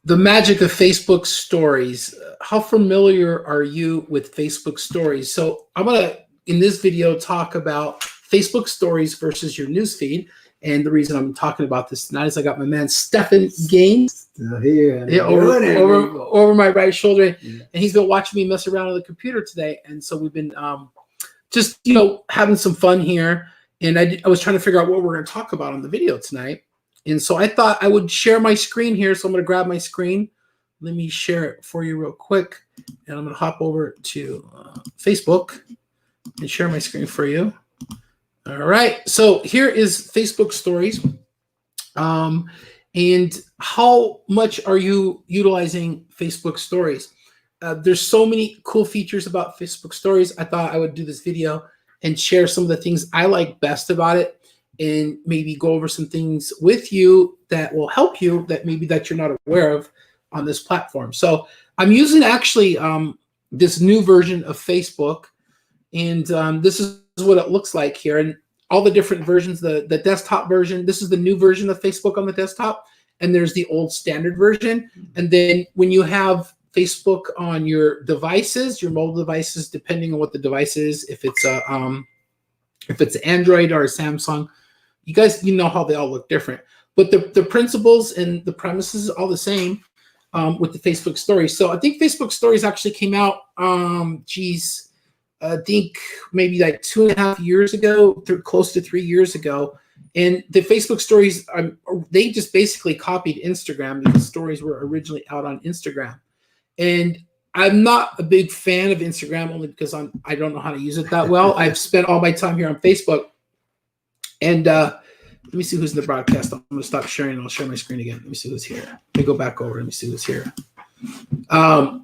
The magic of Facebook stories. How familiar are you with Facebook stories? So I'm going to, in this video, talk about Facebook stories versus your newsfeed. And the reason I'm talking about this tonight is I got my man Stephen Gaines over my right shoulder. Yeah. And he's been watching me mess around on the computer today. And so we've been just, having some fun here. And I was trying to figure out what we're going to talk about on the video tonight. And so I thought I would share my screen here. So I'm going to grab my screen. Let me share it for you real quick. And I'm going to hop over to Facebook and share my screen for you. All right. So here is Facebook stories. And how much are you utilizing Facebook stories? There's so many cool features about Facebook stories. I thought I would do this video and share some of the things I like best about it, and maybe go over some things with you that will help you that you're not aware of on this platform. So I'm using actually this new version of Facebook, and this is what it looks like here. And all the different versions, the desktop version, this is the new version of Facebook on the desktop, and there's the old standard version. And then when you have Facebook on your devices, your mobile devices, depending on what the device is, if it's Android or a Samsung, you guys, know how they all look different, but the principles and the premises is all the same with the Facebook stories. So I think Facebook stories actually came out, I think maybe like 2.5 years ago, close to 3 years ago. And the Facebook stories, they just basically copied Instagram, because stories were originally out on Instagram. And I'm not a big fan of Instagram, only because I don't know how to use it that well. I've spent all my time here on Facebook. And let me see who's in the broadcast. I'm going to stop sharing and I'll share my screen again. Let me see who's here. Let me go back over. Let me see who's here.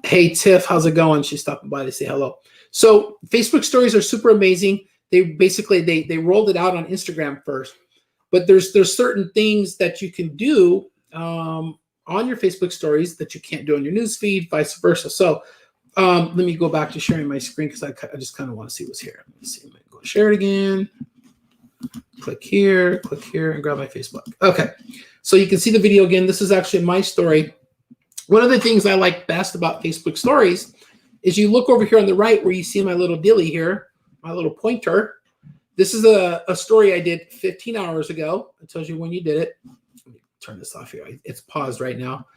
Hey, Tiff, how's it going? She's stopping by to say hello. So Facebook stories are super amazing. They basically, they rolled it out on Instagram first. But there's certain things that you can do on your Facebook stories that you can't do on your newsfeed, vice versa. So let me go back to sharing my screen, because I just kind of want to see what's here. Let me see. I'm going to go share it again. Click here, and grab my Facebook. Okay, so you can see the video again. This is actually my story. One of the things I like best about Facebook stories is you look over here on the right where you see my little dilly here, my little pointer. This is a story I did 15 hours ago. It tells you when you did it. Let me turn this off here. It's paused right now.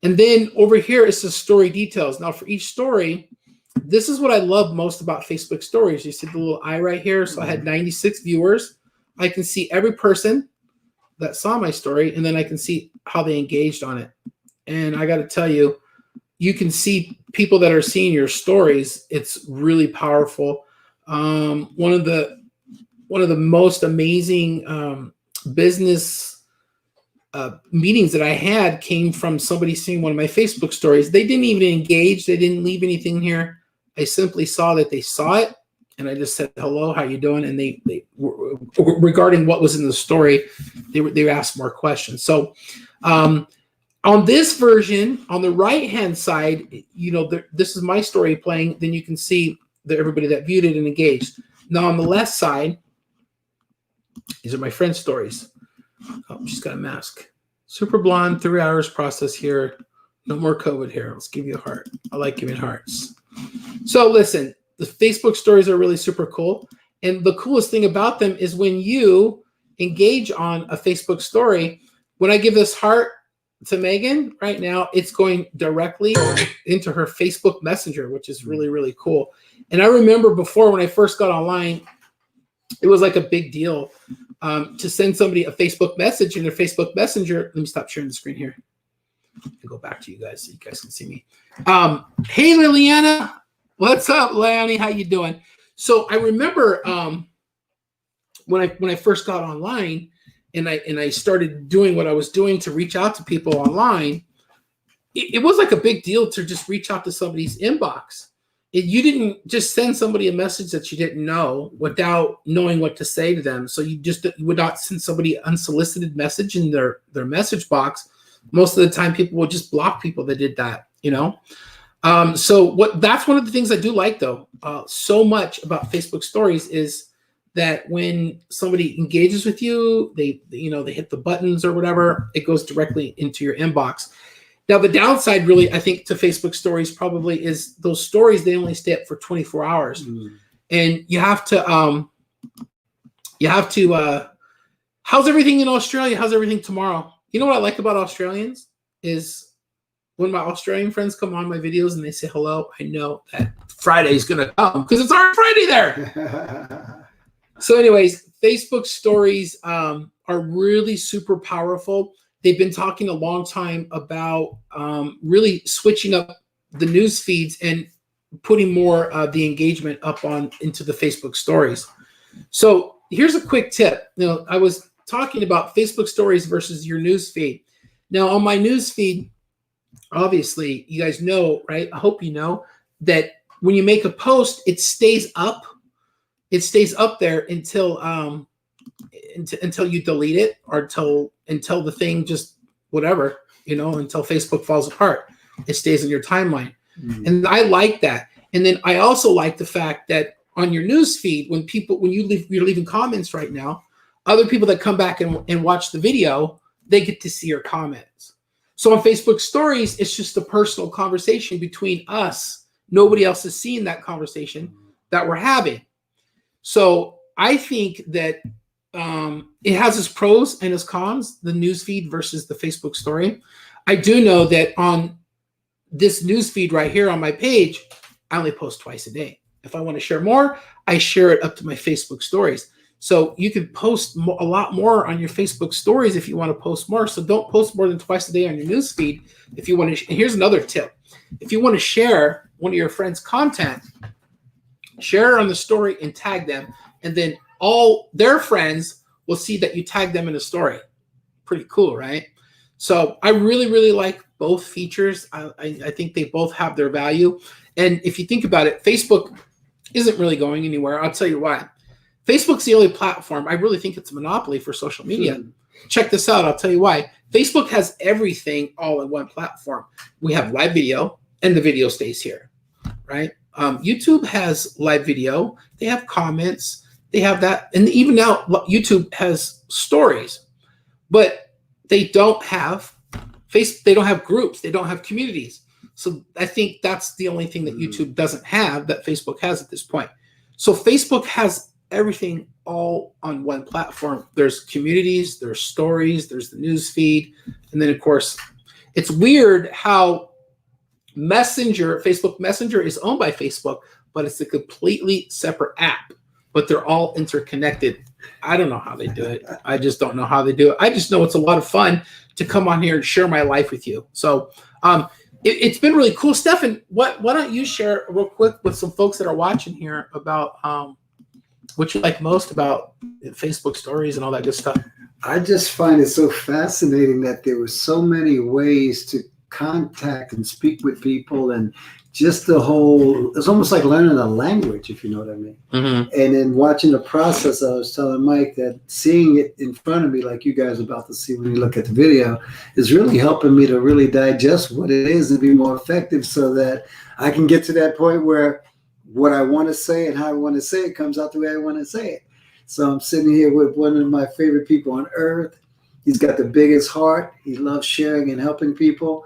And then over here is the story details. Now for each story, this is what I love most about Facebook stories. You see the little eye right here? So I had 96 viewers. I can see every person that saw my story, and then I can see how they engaged on it. And I got to tell you, you can see people that are seeing your stories. It's really powerful. One of the most amazing business meetings that I had came from somebody seeing one of my Facebook stories. They didn't even engage. They didn't leave anything here. I simply saw that they saw it, and I just said, hello, how you doing? And they regarding what was in the story, they asked more questions. So on this version, on the right-hand side, this is my story playing. Then you can see everybody that viewed it and engaged. Now on the left side, these are my friend's stories. Oh, she's got a mask. Super blonde, 3 hours process here. No more COVID here. Let's give you a heart. I like giving hearts. So listen, the Facebook stories are really super cool. And the coolest thing about them is when you engage on a Facebook story, when I give this heart to Megan right now, it's going directly into her Facebook Messenger, which is really, really cool. And I remember before, when I first got online, it was like a big deal to send somebody a Facebook message in their Facebook Messenger. Let me stop sharing the screen here and go back to you guys so you guys can see me. Hey, Liliana. What's up, Leonie? How you doing? So I remember when I first got online and I started doing what I was doing to reach out to people online, it was like a big deal to just reach out to somebody's inbox. You didn't just send somebody a message that you didn't know without knowing what to say to them. So you would not send somebody unsolicited message in their message box. Most of the time, people would just block people that did that, So that's one of the things I do like, though, so much about Facebook stories is that when somebody engages with you, they hit the buttons or whatever, it goes directly into your inbox. Now, the downside, really, I think, to Facebook stories probably is those stories, they only stay up for 24 hours. And you have to, how's everything in Australia? How's everything tomorrow? You know what I like about Australians is when my Australian friends come on my videos and they say hello, I know that Friday's going to come because it's already Friday there. So anyways, Facebook stories are really super powerful. They've been talking a long time about really switching up the news feeds and putting more of the engagement up into the Facebook stories. So here's a quick tip. I was talking about Facebook stories versus your news feed. Now on my news feed, obviously you guys know, right? I hope you know that when you make a post, it stays up. It stays up there until you delete it or until the thing just whatever, until Facebook falls apart. It stays in your timeline. And I like that. And then I also like the fact that on your news feed, when you're leaving comments right now, other people that come back and watch the video, they get to see your comments. So on Facebook stories, it's just a personal conversation between us. Nobody else is seeing that conversation that we're having. So I think that it has its pros and its cons, the news feed versus the Facebook story. I do know that on this news feed right here on my page, I only post twice a day. If I want to share more, I share it up to my Facebook stories. So you can post a lot more on your Facebook stories if you want to post more. So don't post more than twice a day on your news feed. If you want to, and here's another tip. If you want to share one of your friends' content, share it on the story and tag them. And then all their friends will see that you tag them in a story. Pretty cool, right? So I really, really like both features. I think they both have their value. And if you think about it, Facebook isn't really going anywhere. I'll tell you why. Facebook's the only platform. I really think it's a monopoly for social media. Check this out. I'll tell you why. Facebook has everything all in one platform. We have live video, and the video stays here, right? YouTube has live video. They have comments. They have that. And even now, YouTube has stories. But they don't have they don't have groups. They don't have communities. So I think that's the only thing that YouTube doesn't have that Facebook has at this point. So Facebook has everything all on one platform. There's communities, there's stories, there's the news feed. And then, of course, it's weird how Facebook Messenger is owned by Facebook, but it's a completely separate app. But they're all interconnected. I don't know how they do it. I just don't know how they do it. I just know it's a lot of fun to come on here and share my life with you. So it's been really cool. Stefan, why don't you share real quick with some folks that are watching here about what you like most about Facebook stories and all that good stuff? I just find it so fascinating that there were so many ways to contact and speak with people, and just the whole, it's almost like learning a language, if you know what I mean. And then watching the process, I was telling Mike that seeing it in front of me, like you guys are about to see when you look at the video, is really helping me to really digest what it is and be more effective, so that I can get to that point where what I want to say and how I want to say it comes out the way I want to say it. So I'm sitting here with one of my favorite people on earth. He's got the biggest heart. He loves sharing and helping people.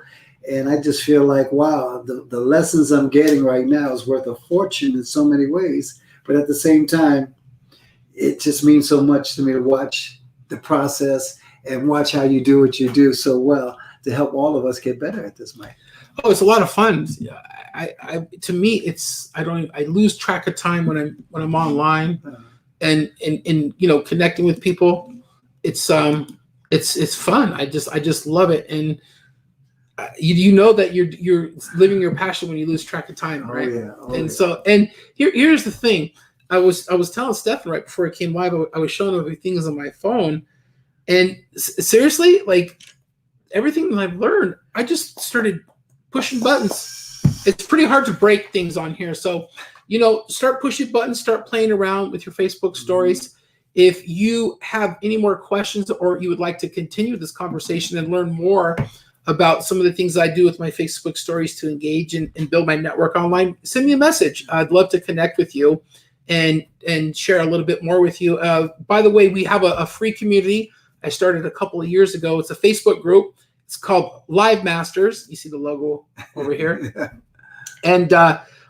And I just feel like, wow, the lessons I'm getting right now is worth a fortune in so many ways. But at the same time, it just means so much to me to watch the process and watch how you do what you do so well to help all of us get better at this, Mike. Oh, it's a lot of fun. To me, I lose track of time when I'm online and connecting with people. It's fun. I just love it. And you know that you're living your passion when you lose track of time, right? And here's the thing. I was telling Stefan right before he came live, I was showing him things on my phone, and seriously, like everything that I've learned, I just started pushing buttons. It's pretty hard to break things on here, so start pushing buttons, start playing around with your Facebook stories. If you have any more questions or you would like to continue this conversation and learn more about some of the things I do with my Facebook stories to engage and build my network online, send me a message. I'd love to connect with you and share a little bit more with you. By the way, we have a free community I started a couple of years ago. It's a Facebook group. It's called Live Masters. You see the logo over here. Yeah. And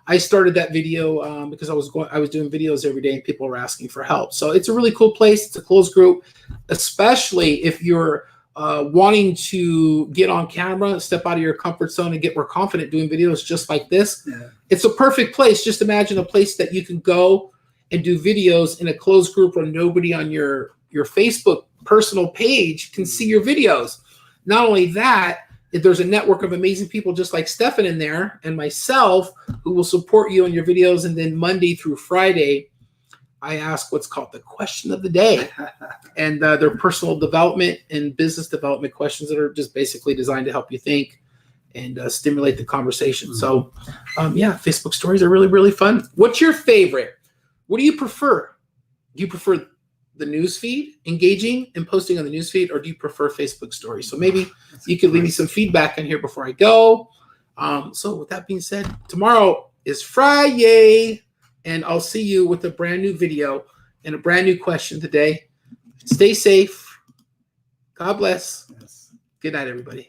I started that video because I was doing videos every day and people were asking for help. So it's a really cool place. It's a closed group, especially if you're wanting to get on camera, step out of your comfort zone and get more confident doing videos just like this. Yeah. It's a perfect place. Just imagine a place that you can go and do videos in a closed group where nobody on your Facebook personal page can see your videos. Not only that, there's a network of amazing people just like Stefan in there and myself who will support you on your videos. And then Monday through Friday, I ask what's called the question of the day. And they're personal development and business development questions that are just basically designed to help you think and stimulate the conversation. So yeah, Facebook stories are really, really fun. What's your favorite? What do you prefer? Do you prefer the newsfeed, engaging and posting on the newsfeed, or do you prefer Facebook stories? So maybe you could leave me some feedback on here before I go. So with that being said, tomorrow is Friday, and I'll see you with a brand new video and a brand new question today. Stay safe. God bless. Yes. Good night, everybody.